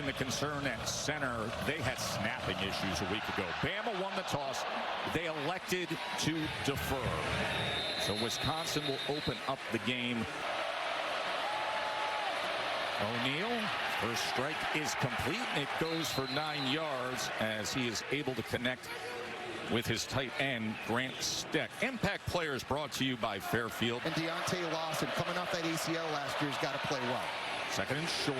mentioned the concern at center. They had snapping issues a week ago. Bama won the toss. They elected to defer. So Wisconsin will open up the game. O'Neal, first strike is complete. It goes for 9 yards as he is able to connect with his tight end, Grant Steck. Impact Players brought to you by Fairfield. And Deontay Lawson, coming off that ACL last year, has got to play well. Second and short.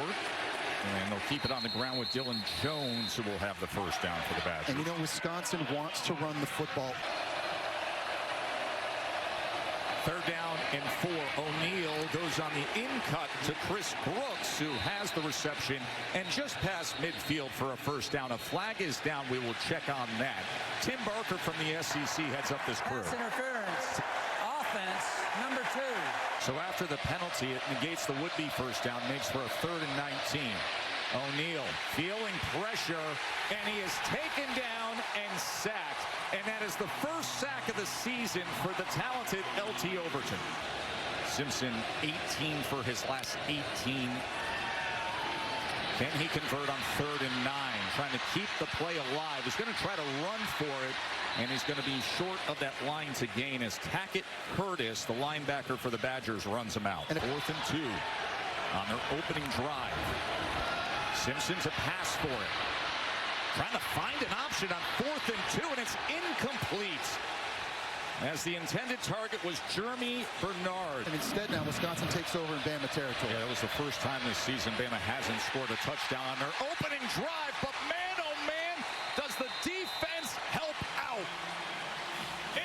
And they'll keep it on the ground with Dylan Jones, who will have the first down for the Badgers. And you know, Wisconsin wants to run the football. Third down and 4. O'Neal goes on the in-cut to Chris Brooks, who has the reception and just past midfield for a first down. A flag is down. We will check on that. Tim Barker from the SEC heads up this crew. Pass interference. Offense, number 2. So after the penalty, it negates the would-be first down, makes for a 3rd and 19. O'Neal feeling pressure, and he is taken down and sacked. And that is the first sack of the season for the talented LT Overton. Simpson, 18 for his last 18. Can he convert on 3rd and 9? Trying to keep the play alive. He's going to try to run for it, and he's going to be short of that line to gain as Tackett Curtis, the linebacker for the Badgers, runs him out. 4th and 2 on their opening drive. Simpson to pass for it. Trying to find an option on 4th and 2, and it's incomplete. As the intended target was Jeremy Bernard. And instead now Wisconsin takes over in Bama territory. Yeah, that was the first time this season Bama hasn't scored a touchdown on their opening drive. But man, oh man, does the defense help out.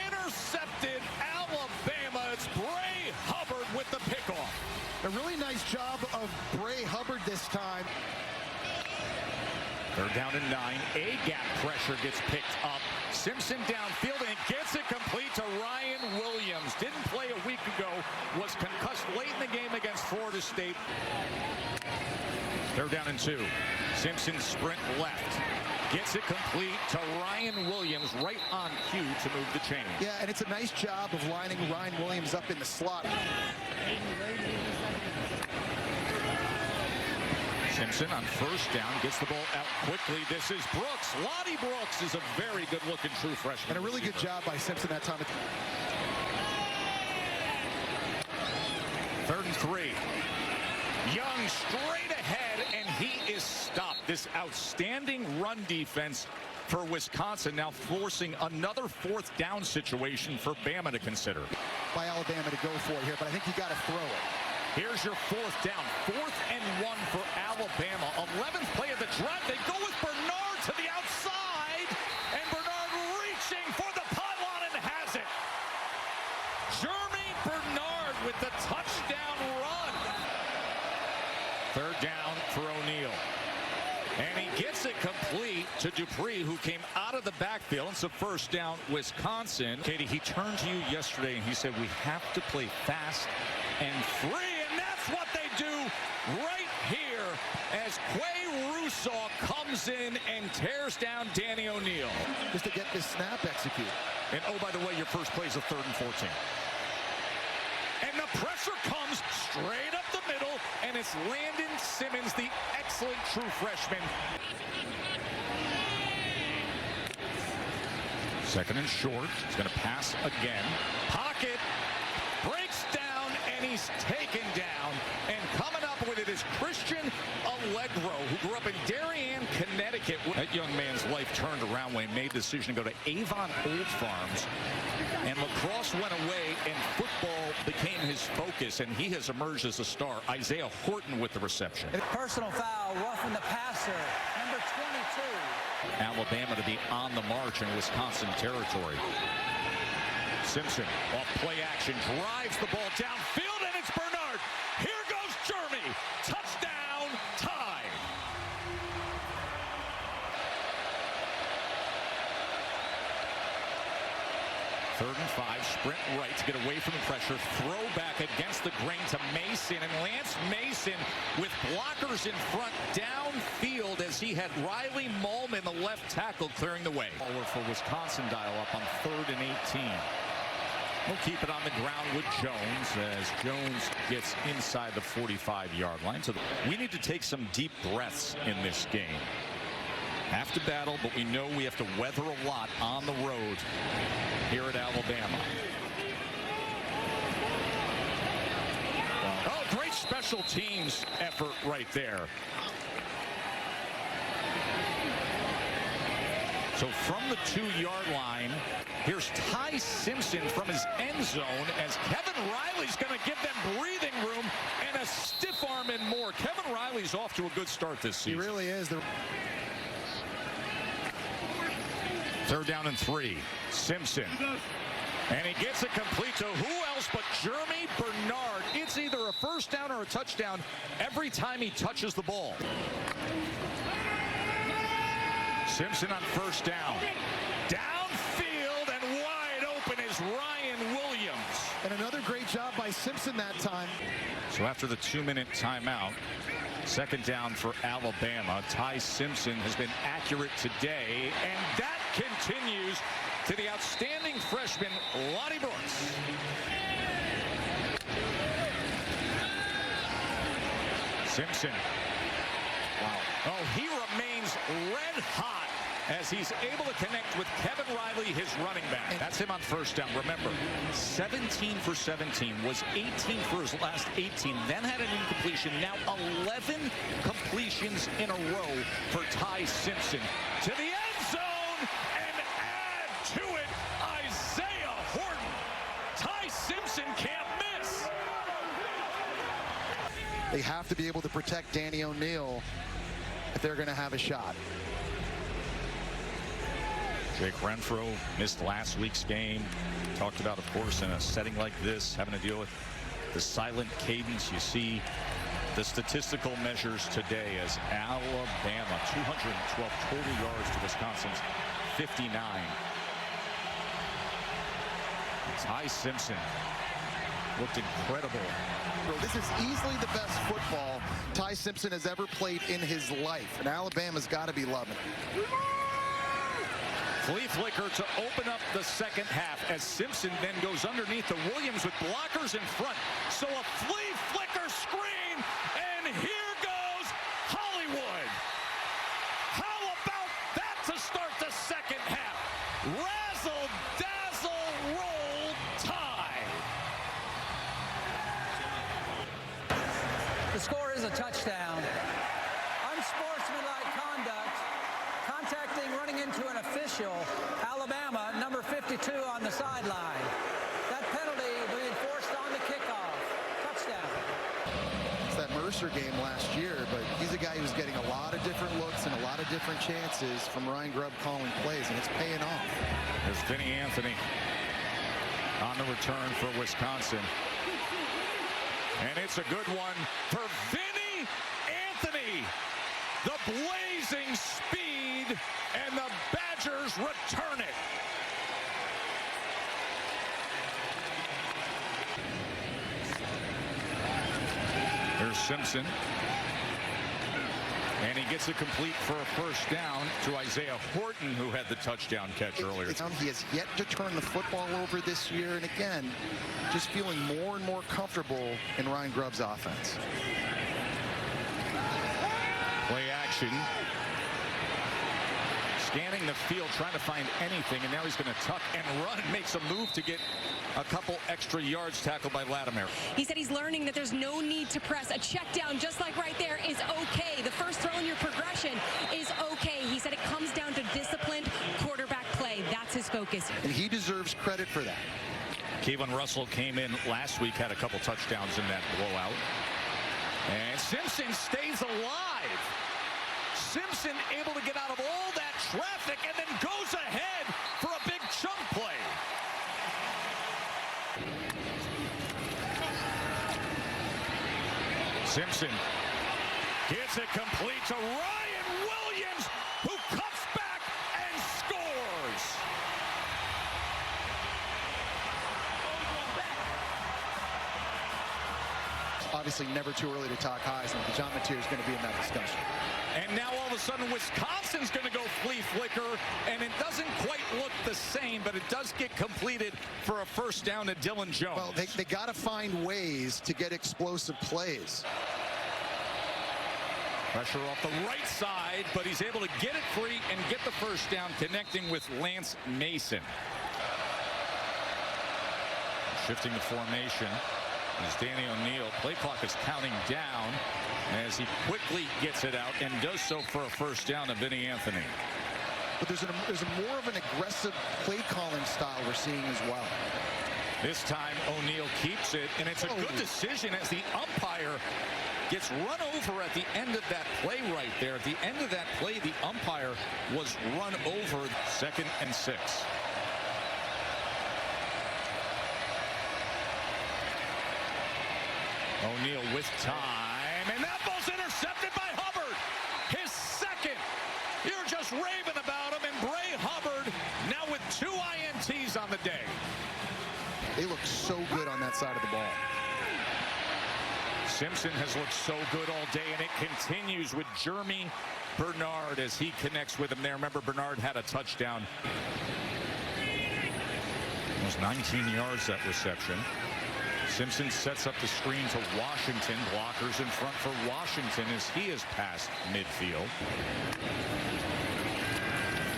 Intercepted Alabama. It's Bray Hubbard with the pickoff. A really nice job of Bray Hubbard this time. They're down to 9. A-gap pressure gets picked up. Simpson downfield, and gets it complete to Ryan Williams. Didn't play a week ago. Was concussed late in the game against Florida State. They're down in 2. Simpson sprint left. Gets it complete to Ryan Williams, right on cue to move the chain. Yeah, and it's a nice job of lining Ryan Williams up in the slot. Simpson on first down gets the ball out quickly. This is Brooks. Lonnie Brooks is a very good-looking true freshman. And a really good job by Simpson that time. 3rd and 3. Young straight ahead, and he is stopped. This outstanding run defense for Wisconsin now forcing another 4th down situation for Bama to consider. By Alabama to go for it here, but I think you got to throw it. Here's your 4th down. 4th and 1 for Alabama. 11th play of the drive. They go with Bernard to the outside. And Bernard reaching for the pylon and has it. Jeremy Bernard with the touchdown run. 3rd down for O'Neal. And he gets it complete to Dupree, who came out of the backfield. It's a first down, Wisconsin. Katie, he turned to you yesterday and he said, we have to play fast and free. What they do right here as Quay Russaw comes in and tears down Danny O'Neal. Just to get this snap executed. And oh, by the way, your first play is a 3rd and 14. And the pressure comes straight up the middle, and it's Landon Simmons, the excellent true freshman. 2nd and short. He's going to pass again. Pocket breaks down, and he's taken down. And coming up with it is Christian Allegro, who grew up in Darien, Connecticut. That young man's life turned around when he made the decision to go to Avon Old Farms. And lacrosse went away, and football became his focus, and he has emerged as a star. Isaiah Horton with the reception. Personal foul, roughing the passer, number 22. Alabama to be on the march in Wisconsin territory. Simpson, off play action, drives the ball downfield, and it's Bernard. Here goes Jeremy. Touchdown, tie. Third and 5, sprint right to get away from the pressure. Throwback against the grain to Mason, and Lance Mason with blockers in front downfield as he had Riley Mullman, the left tackle, clearing the way. Forward for Wisconsin dial up on 3rd and 18. We'll keep it on the ground with Jones as Jones gets inside the 45-yard line. So we need to take some deep breaths in this game. Have to battle, but we know we have to weather a lot on the road here at Alabama. Oh, great special teams effort right there. So from the 2-yard line, here's Ty Simpson from his end zone as Kevin Riley's going to give them breathing room and a stiff arm and more. Kevin Riley's off to a good start this season. He really is. 3rd down and 3. Simpson. And he gets it complete to who else but Jeremy Bernard. It's either a 1st down or a touchdown every time he touches the ball. Simpson on 1st down. Downfield and wide open is Ryan Williams. And another great job by Simpson that time. So after the 2-minute timeout, 2nd down for Alabama. Ty Simpson has been accurate today, and that continues to the outstanding freshman, Lonnie Brooks. Simpson. Wow. Oh, he remains red hot as he's able to connect with Kevin Riley, his running back. That's him on 1st down. Remember, 17 for 17, was 18 for his last 18, then had an incompletion. Now 11 completions in a row for Ty Simpson. To the end zone, and add to it, Isaiah Horton. Ty Simpson can't miss. They have to be able to protect Danny O'Neal if they're going to have a shot. Jake Renfro missed last week's game. Talked about, of course, in a setting like this, having to deal with the silent cadence. You see the statistical measures today as Alabama, 212 total yards to Wisconsin's 59. Ty Simpson looked incredible. Bro, this is easily the best football Ty Simpson has ever played in his life, and Alabama's got to be loving it. Flea flicker to open up the 2nd half as Simpson then goes underneath the Williams with blockers in front. So a flea flicker screen, and here goes Hollywood. How about that to start the 2nd half? Razzle dazzle roll tide. The score is a touchdown. Unsportsmanlike conduct, contacting, running into an official. Alabama, number 52 on the sideline. That penalty being forced on the kickoff. Touchdown. It's that Mercer game last year, but he's a guy who's getting a lot of different looks and a lot of different chances from Ryan Grubb calling plays, and it's paying off. There's Vinny Anthony on the return for Wisconsin. And it's a good one for Vinny Anthony. The blazing speed, and the Badgers return it. Here's Simpson. And he gets it complete for a 1st down to Isaiah Horton, who had the touchdown catch earlier. He has yet to turn the football over this year, and again, just feeling more and more comfortable in Ryan Grubb's offense. Play action. Scanning the field, trying to find anything, and now he's going to tuck and run and makes a move to get a couple extra yards, tackled by Latimer. He said he's learning that there's no need to press. A check down, just like right there, is okay. The first throw in your progression is okay. He said it comes down to disciplined quarterback play. That's his focus. And he deserves credit for that. Kevin Russell came in last week, had a couple touchdowns in that blowout. And Simpson stays alive. Simpson able to get out of all that traffic and then goes ahead for a big chunk play. Simpson gets it complete to Ryan Williams, who cuts back and scores. obviously never too early to talk Heisman. John Mateer is going to be in that discussion. And now all of a sudden Wisconsin's going to go flea flicker, and it doesn't quite look the same, but it does get completed for a first down to Dylan Jones. Well, they got to find ways to get explosive plays. Pressure off the right side, but he's able to get it free and get the first down, connecting with Lance Mason. Shifting the formation is Danny O'Neal. Play clock is counting down as he quickly gets it out and does so for a first down to Vinny Anthony. But there's a more of an aggressive play calling style we're seeing as well. This time O'Neal keeps it, and it's a good decision as the umpire gets run over at the end of that play right there. At the end of that play, the umpire was run over. 2nd and 6. O'Neal with time, and that ball's intercepted by Hubbard. His second. You're just raving about him, and Bray Hubbard now with 2 INTs on the day. They look so good on that side of the ball. Simpson has looked so good all day, and it continues with Jeremy Bernard as he connects with him there. Remember, Bernard had a touchdown. It was 19 yards, that reception. Simpson sets up the screen to Washington. Blockers in front for Washington as he is past midfield.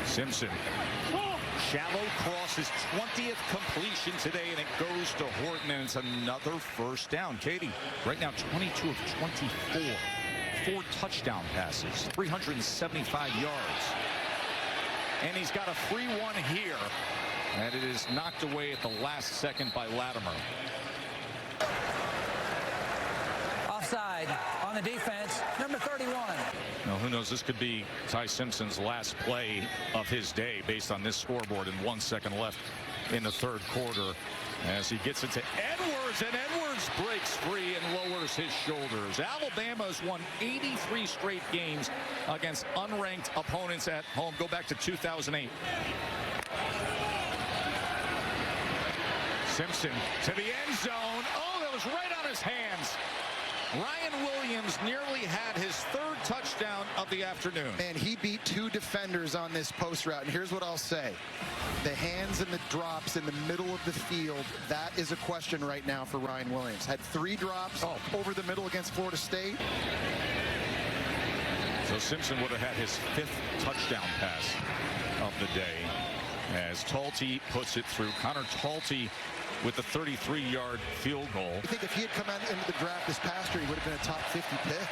Simpson. Shallow cross, his 20th completion today, and it goes to Horton, and it's another first down. Katie, right now 22 of 24. 4 touchdown passes, 375 yards. And he's got a free one here, and it is knocked away at the last second by Latimer. Offside on the defense, number 31. Now, who knows, this could be Ty Simpson's last play of his day based on this scoreboard, and 1 second left in the 3rd quarter as he gets it to Edwards, and Edwards breaks free and lowers his shoulders. Alabama has won 83 straight games against unranked opponents at home. Go back to 2008. Simpson to the end zone. Oh, that was right on his hands. Ryan Williams nearly had his 3rd touchdown of the afternoon. And he beat 2 defenders on this post route. And here's what I'll say. The hands and the drops in the middle of the field, that is a question right now for Ryan Williams. Had 3 drops over the middle against Florida State. So Simpson would have had his 5th touchdown pass of the day as Talty puts it through. Connor Talty with the 33-yard field goal. I think if he had come out into the draft this past year, he would have been a top 50 pick.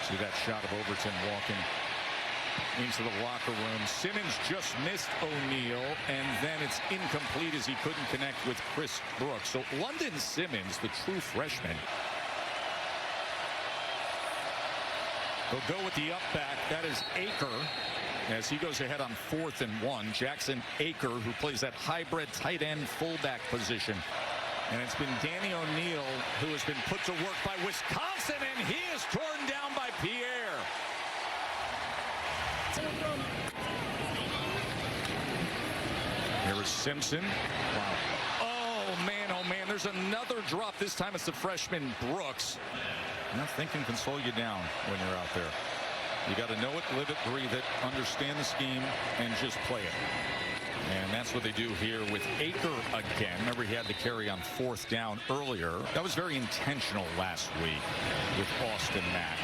See that shot of Overton walking into the locker room. Simmons just missed O'Neal, and then it's incomplete as he couldn't connect with Chris Brooks. So London Simmons, the true freshman, will go with the up back. That is Aker as he goes ahead on 4th and 1. Jackson Aker, who plays that hybrid tight end fullback position. And it's been Danny O'Neal who has been put to work by Wisconsin, and he is torn down by Pierre. Here is Simpson. Wow. Oh, man, there's another drop. This time it's the freshman Brooks. Nothing can console you down when you're out there. You got to know it, live it, breathe it, understand the scheme, and just play it. And that's what they do here with Aker again. Remember, he had the carry on 4th down earlier. That was very intentional last week with Austin Mack.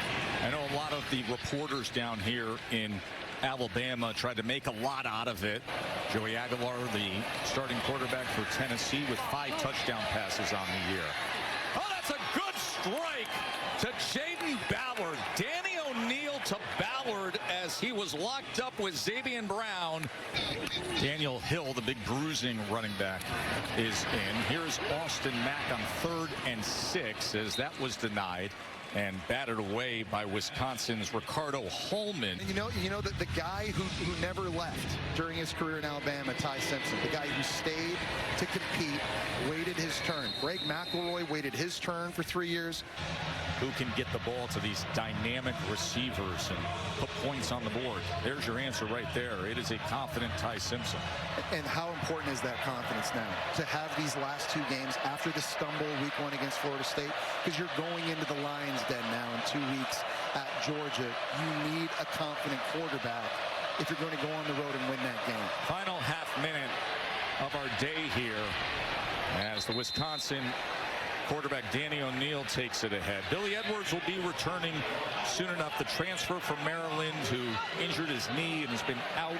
I know a lot of the reporters down here in Alabama tried to make a lot out of it. Joey Aguilar, the starting quarterback for Tennessee, with 5 touchdown passes on the year. Oh, that's a good strike to Jaden Ballard. Danny O'Neal to Ballard as he was locked up with Xavier Brown. Daniel Hill, the big bruising running back, is in. Here's Austin Mack on 3rd and 6 as that was denied. and batted away by Wisconsin's Ricardo Holman. And you know that the guy who never left during his career in Alabama, Ty Simpson, the guy who stayed to compete, waited his turn. Greg McElroy waited his turn for 3 years. Who can get the ball to these dynamic receivers and put points on the board? There's your answer right there. It is a confident Ty Simpson. And how important is that confidence now to have these last 2 games after the stumble week 1 against Florida State? Because you're going into the Lions' den now in 2 weeks at Georgia. You need a confident quarterback if you're going to go on the road and win that game. Final half minute of our day here as the Wisconsin quarterback Danny O'Neal takes it ahead. Billy Edwards will be returning soon enough. The transfer from Maryland who injured his knee and has been out.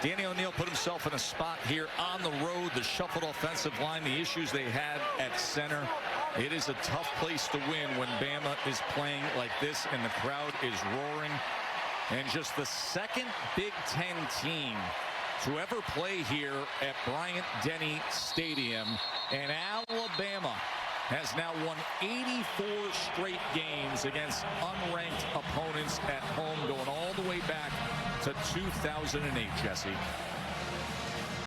Danny O'Neal put himself in a spot here on the road. The shuffled offensive line, the issues they had at center. It is a tough place to win when Bama is playing like this and the crowd is roaring. And just the second Big Ten team to ever play here at Bryant-Denny Stadium. And Alabama has now won 84 straight games against unranked opponents at home, going all the way back to 2008, Jesse.